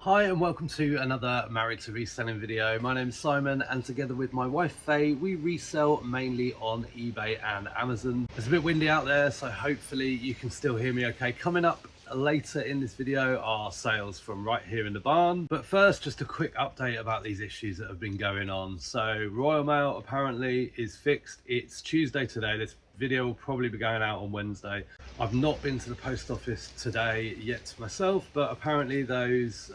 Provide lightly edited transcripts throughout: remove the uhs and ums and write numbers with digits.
Hi and welcome to another Married to Reselling video. My name is Simon and together with my wife Faye, we resell mainly on eBay and Amazon. It's a bit windy out there, so hopefully you can still hear me okay. Coming up later in this video are sales from right here in the barn. But first, just a quick update about these issues that have been going on. So Royal Mail apparently is fixed. It's Tuesday today. This video will probably be going out on Wednesday. I've not been to the post office today yet myself, but apparently those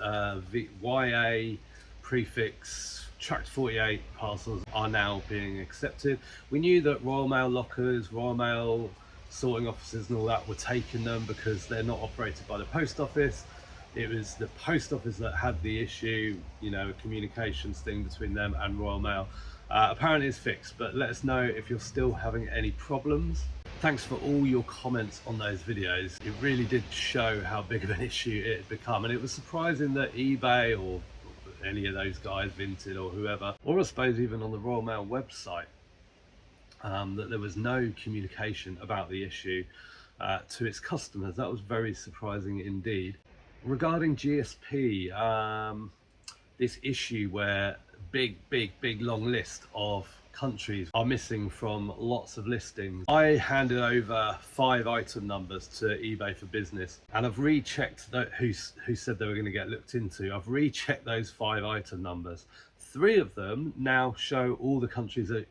YA prefix tracked 48 parcels are now being accepted. We knew that Royal Mail lockers, Royal Mail sorting offices and all that were taking them because they're not operated by the post office. It was the post office that had the issue, you know, a communications thing between them and Royal Mail. Apparently it's fixed, but let us know if you're still having any problems. Thanks for all your comments on those videos. It really did show how big of an issue it had become, and it was surprising that eBay or any of those guys, Vinted or whoever, or I suppose even on the Royal Mail website, that there was no communication about the issue to its customers. That was very surprising indeed. Regarding GSP, this issue where big long list of countries are missing from lots of listings. I handed over 5 item numbers to eBay for Business, and I've rechecked who said they were going to get looked into. I've rechecked those 5 item numbers. 3 of them now show all the countries that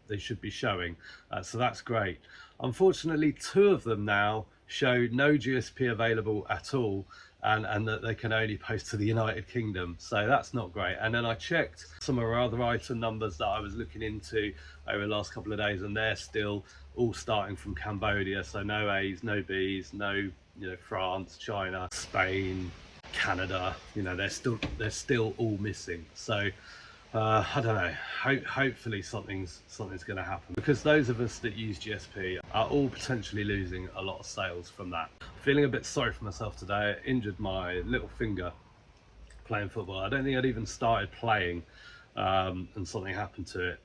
they should be showing, so that's great. Unfortunately, 2 of them now show no GSP available at all, and that they can only post to the United Kingdom, so that's not great. And then I checked some of our other item numbers that I was looking into over the last couple of days, and they're still all starting from Cambodia, so no A's, no B's, no, you know, France, China, Spain, Canada, you know, they're still all missing. So I don't know, hopefully something's going to happen, because those of us that use GSP are all potentially losing a lot of sales from that. Feeling a bit sorry for myself today. I injured my little finger playing football. I don't think I'd even started playing and something happened to it.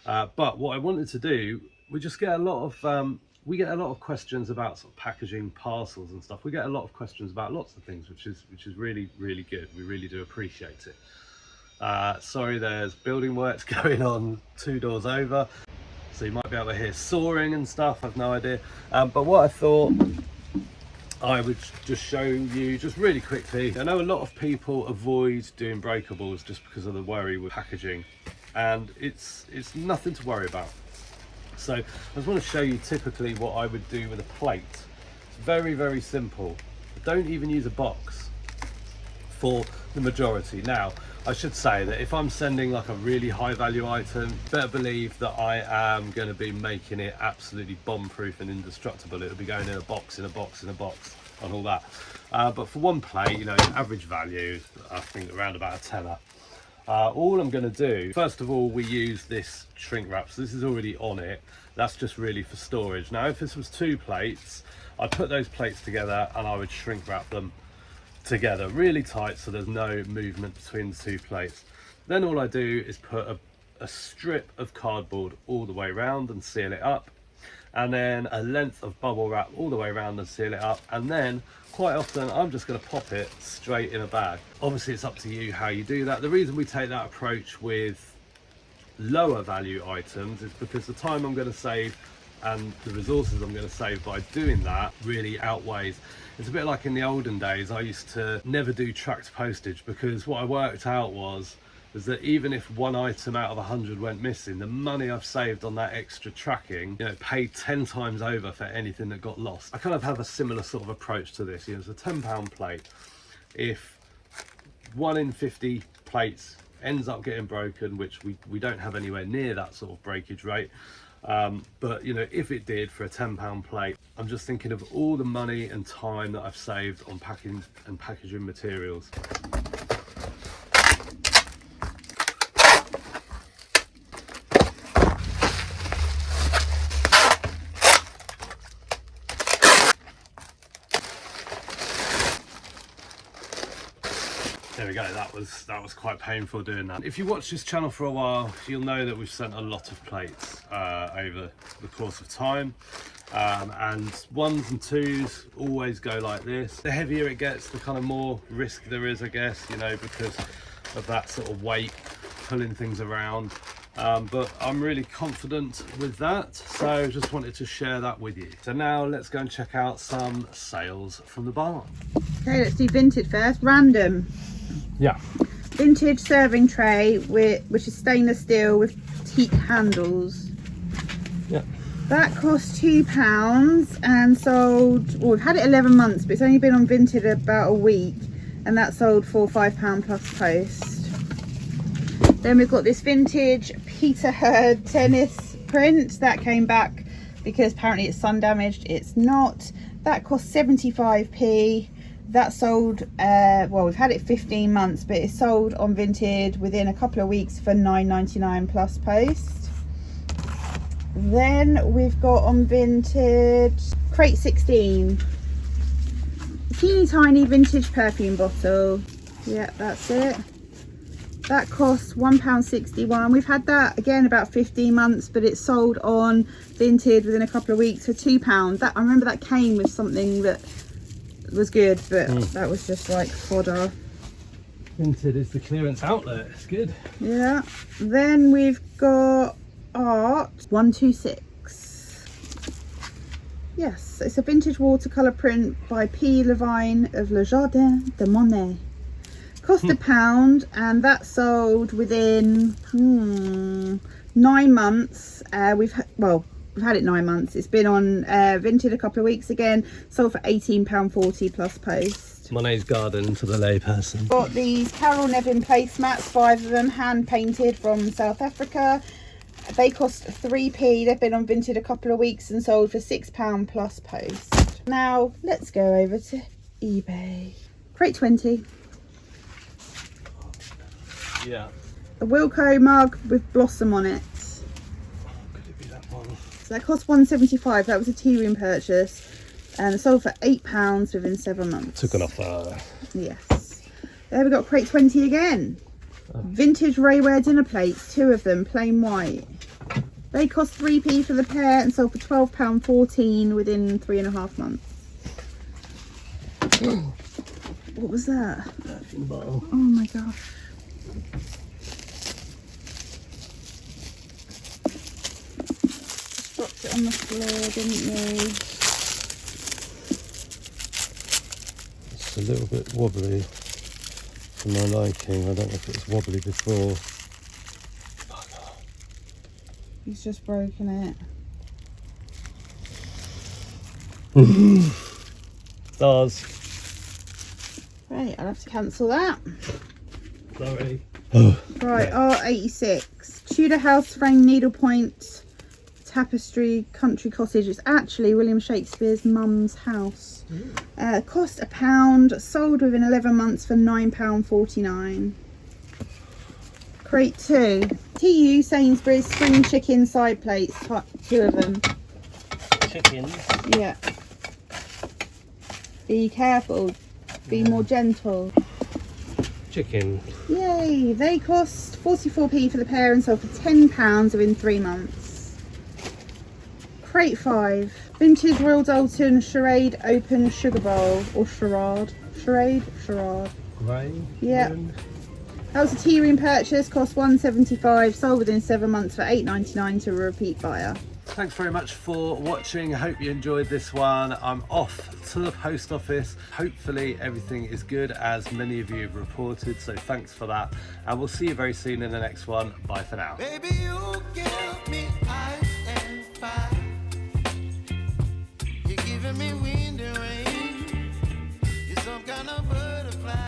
But what I wanted to do, we just get a lot of questions about sort of packaging parcels and stuff. We get a lot of questions about lots of things, which is really good. We really do appreciate it. Sorry, there's building works going on 2 doors over, so you might be able to hear sawing and stuff. I've no idea, but what I thought I would just show you just really quickly. I know a lot of people avoid doing breakables just because of the worry with packaging, and it's nothing to worry about. So I just want to show you typically what I would do with a plate. It's very simple. Don't even use a box for the majority. Now, I should say that if I'm sending like a really high value item, better believe that I am going to be making it absolutely bomb proof and indestructible. It'll be going in a box, and all that. But for one plate, you know, average value, I think around about a tenner. All I'm going to do, first of all, we use this shrink wrap. So this is already on it. That's just really for storage. Now, if this was 2 plates, I'd put those plates together and I would shrink wrap them together really tight so there's no movement between the 2 plates. Then all I do is put a strip of cardboard all the way around and seal it up, and then a length of bubble wrap all the way around and seal it up, and then quite often I'm just going to pop it straight in a bag. Obviously it's up to you how you do that. The reason we take that approach with lower value items is because the time I'm going to save and the resources I'm going to save by doing that really outweighs. It's a bit like in the olden days, I used to never do tracked postage, because what I worked out was that even if 1 item out of 100 went missing, the money I've saved on that extra tracking, you know, paid 10 times over for anything that got lost. I kind of have a similar sort of approach to this. You know, it's a £10 plate. If 1 in 50 plates ends up getting broken, which we don't have anywhere near that sort of breakage rate, but you know, if it did for a £10 plate, I'm just thinking of all the money and time that I've saved on packing and packaging materials. There we go, that was quite painful doing that. If you watch this channel for a while, you'll know that we've sent a lot of plates over the course of time. And 1s and 2s always go like this. The heavier it gets, the kind of more risk there is, I guess, you know, because of that sort of weight pulling things around. But I'm really confident with that, so just wanted to share that with you. So now let's go and check out some sales from the barn. Okay, let's do vintage first. Random. Yeah. Vintage serving tray which is stainless steel with teak handles. Yeah. That cost £2 and sold, well, we've had it 11 months, but it's only been on Vinted about a week, and that sold for £5 plus post. Then we've got this vintage Peter Hurd tennis print that came back because apparently it's sun damaged. It's not. That cost 75p. That sold, well, we've had it 15 months, but it sold on Vinted within a couple of weeks for £9.99 plus post. Then we've got on Vinted crate 16, teeny tiny vintage perfume bottle. Yeah, that's it. That costs £1.61. We've had that again about 15 months, but it sold on Vinted within a couple of weeks for £2. That, I remember that came with something that was good, but that was just like fodder. Vinted is the clearance outlet, it's good. Yeah. Then we've got art 126. Yes, it's a vintage watercolor print by P. Levine of Le Jardin de Monet. Cost £1, and that sold within 9 months. We've had it 9 months. It's been on Vinted a couple of weeks again. Sold for £18.40 plus post. Monet's garden to the layperson. Got these Carol Nevin placemats, 5 of them, hand painted from South Africa. They cost 3p. They've been on Vinted a couple of weeks and sold for £6 plus post. Now let's go over to eBay. Crate 20. Yeah. A Wilco mug with blossom on it. Could it be that one? So that cost £1.75. That was a tea room purchase, and it sold for £8 within 7 months. Took an offer. Yes. There we got crate 20 again. Vintage Rayware dinner plates, 2 of them, plain white. They cost 3p for the pair and sold for £12.14 within 3.5 months. What was that? Perfume bottle. Oh my gosh. Just dropped it on the floor, didn't you? It's a little bit wobbly for my liking. I don't know if it was wobbly before. He's just broken it. Stars. Right, I'll have to cancel that. Sorry. Right, R86. Tudor house frame needlepoint tapestry country cottage. It's actually William Shakespeare's mum's house. Cost £1, sold within 11 months for £9.49. Crate 2. TU Sainsbury's spring chicken side plates, 2 of them. Chickens. Yeah. Be careful. Be more gentle. Chicken. Yay! They cost 44p for the pair and sold for £10 within 3 months. Crate 5. Vintage Royal Dalton Charade Open Sugar Bowl. Or Charade. Charade? Charade. Grey. Yeah. That was a tea room purchase, cost £1.75, sold within 7 months for £8.99 to a repeat buyer. Thanks very much for watching. I hope you enjoyed this one. I'm off to the post office. Hopefully everything is good, as many of you have reported, so thanks for that, and we'll see you very soon in the next one. Bye for now. Baby, you give me ice and fire. You're giving me wind and rain. You're some kind of butterfly.